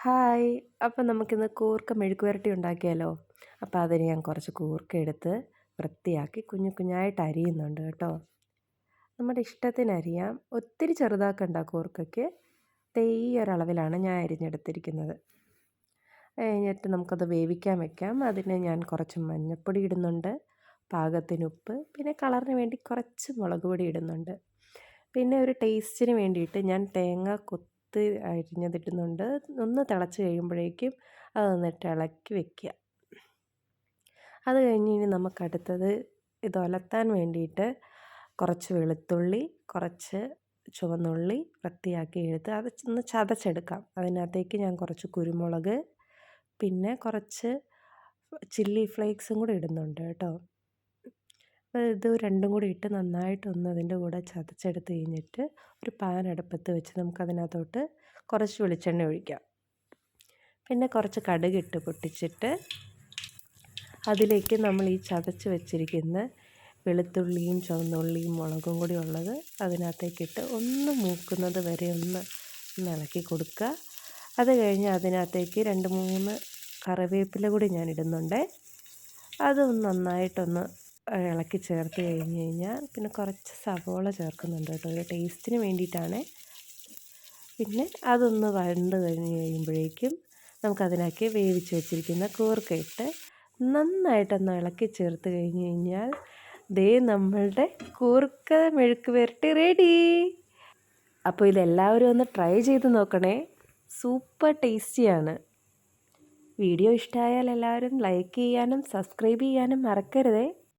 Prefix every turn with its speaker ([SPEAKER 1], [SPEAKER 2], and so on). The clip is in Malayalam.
[SPEAKER 1] ഹായ്. അപ്പം നമുക്കിന്ന് കൂർക്ക മെഴുക്ക് പുരട്ടി ഉണ്ടാക്കിയാലോ? അപ്പോൾ അതിന് ഞാൻ കുറച്ച് കൂർക്ക എടുത്ത് വൃത്തിയാക്കി കുഞ്ഞു കുഞ്ഞായിട്ട് അരിയുന്നുണ്ട് കേട്ടോ. നമ്മുടെ ഇഷ്ടത്തിന് അരിയാം. ഒത്തിരി ചെറുതാക്കണ്ട കൂർക്കയ്ക്ക്. ദേ ഈ ഒരളവിലാണ് ഞാൻ അരിഞ്ഞെടുത്തിരിക്കുന്നത്. കഴിഞ്ഞിട്ട് നമുക്കത് വേവിക്കാൻ വെക്കാം. അതിന് ഞാൻ കുറച്ച് മഞ്ഞൾപ്പൊടി ഇടുന്നുണ്ട്, പാകത്തിന് ഉപ്പ്, പിന്നെ കളറിന് വേണ്ടി കുറച്ച് മുളക് പൊടി ഇടുന്നുണ്ട്. പിന്നെ ഒരു ടേസ്റ്റിന് വേണ്ടിയിട്ട് ഞാൻ തേങ്ങ കൊത്ത് അരിഞ്ഞതിടുന്നുണ്ട്. ഒന്ന് തിളച്ച് കഴിയുമ്പോഴേക്കും അതൊന്നിട്ട് ഇളക്കി വെക്കുക. അത് കഴിഞ്ഞ് ഇനി നമുക്കടുത്തത് ഇത് ഉലത്താൻ വേണ്ടിയിട്ട് കുറച്ച് വെളുത്തുള്ളി, കുറച്ച് ചുവന്നുള്ളി വൃത്തിയാക്കി എടുത്ത് അത് ഒന്ന് ചതച്ചെടുക്കാം. അതിനകത്തേക്ക് ഞാൻ കുറച്ച് കുരുമുളക്, പിന്നെ കുറച്ച് ചില്ലി ഫ്ലേക്സും കൂടി ഇടുന്നുണ്ട് കേട്ടോ. അപ്പോൾ ഇത് രണ്ടും കൂടി ഇട്ട് നന്നായിട്ടൊന്ന് അതിൻ്റെ കൂടെ ചതച്ചെടുത്ത് കഴിഞ്ഞിട്ട് ഒരു പാൻ അടുപ്പത്ത് വെച്ച് നമുക്കതിനകത്തോട്ട് കുറച്ച് വെളിച്ചെണ്ണ ഒഴിക്കാം. പിന്നെ കുറച്ച് കടുകിട്ട് പൊട്ടിച്ചിട്ട് അതിലേക്ക് നമ്മൾ ഈ ചതച്ച് വെച്ചിരിക്കുന്ന വെളുത്തുള്ളിയും ചുവന്നുള്ളിയും മുളകും കൂടി ഉള്ളത് അതിനകത്തേക്കിട്ട് ഒന്ന് മൂക്കുന്നത് വരെ ഒന്ന് ഇളക്കി കൊടുക്കുക. അത് കഴിഞ്ഞ് അതിനകത്തേക്ക് 2-3 കറിവേപ്പില കൂടി ഞാൻ ഇടുന്നുണ്ട്. അതൊന്ന് നന്നായിട്ടൊന്ന് ഇളക്കി ചേർത്ത് കഴിഞ്ഞ് കഴിഞ്ഞാൽ പിന്നെ കുറച്ച് സവോള ചേർക്കുന്നുണ്ട് കേട്ടോ, ഒരു ടേസ്റ്റിന് വേണ്ടിയിട്ടാണ്. പിന്നെ അതൊന്ന് വഴണ്ട് കഴിഞ്ഞ് കഴിയുമ്പോഴേക്കും നമുക്കതിനകത്ത് വേവിച്ച് വെച്ചിരിക്കുന്ന കൂർക്ക ഇട്ട് നന്നായിട്ടൊന്ന് ഇളക്കി ചേർത്ത് കഴിഞ്ഞ് കഴിഞ്ഞാൽ ദേ നമ്മളുടെ കൂർക്ക മെഴുക്ക് പുരട്ടി റെഡി. അപ്പോൾ ഇതെല്ലാവരും ഒന്ന് ട്രൈ ചെയ്ത് നോക്കണേ, സൂപ്പർ ടേസ്റ്റിയാണ്. വീഡിയോ ഇഷ്ടമായാൽ എല്ലാവരും ലൈക്ക് ചെയ്യാനും സബ്സ്ക്രൈബ് ചെയ്യാനും മറക്കരുതേ.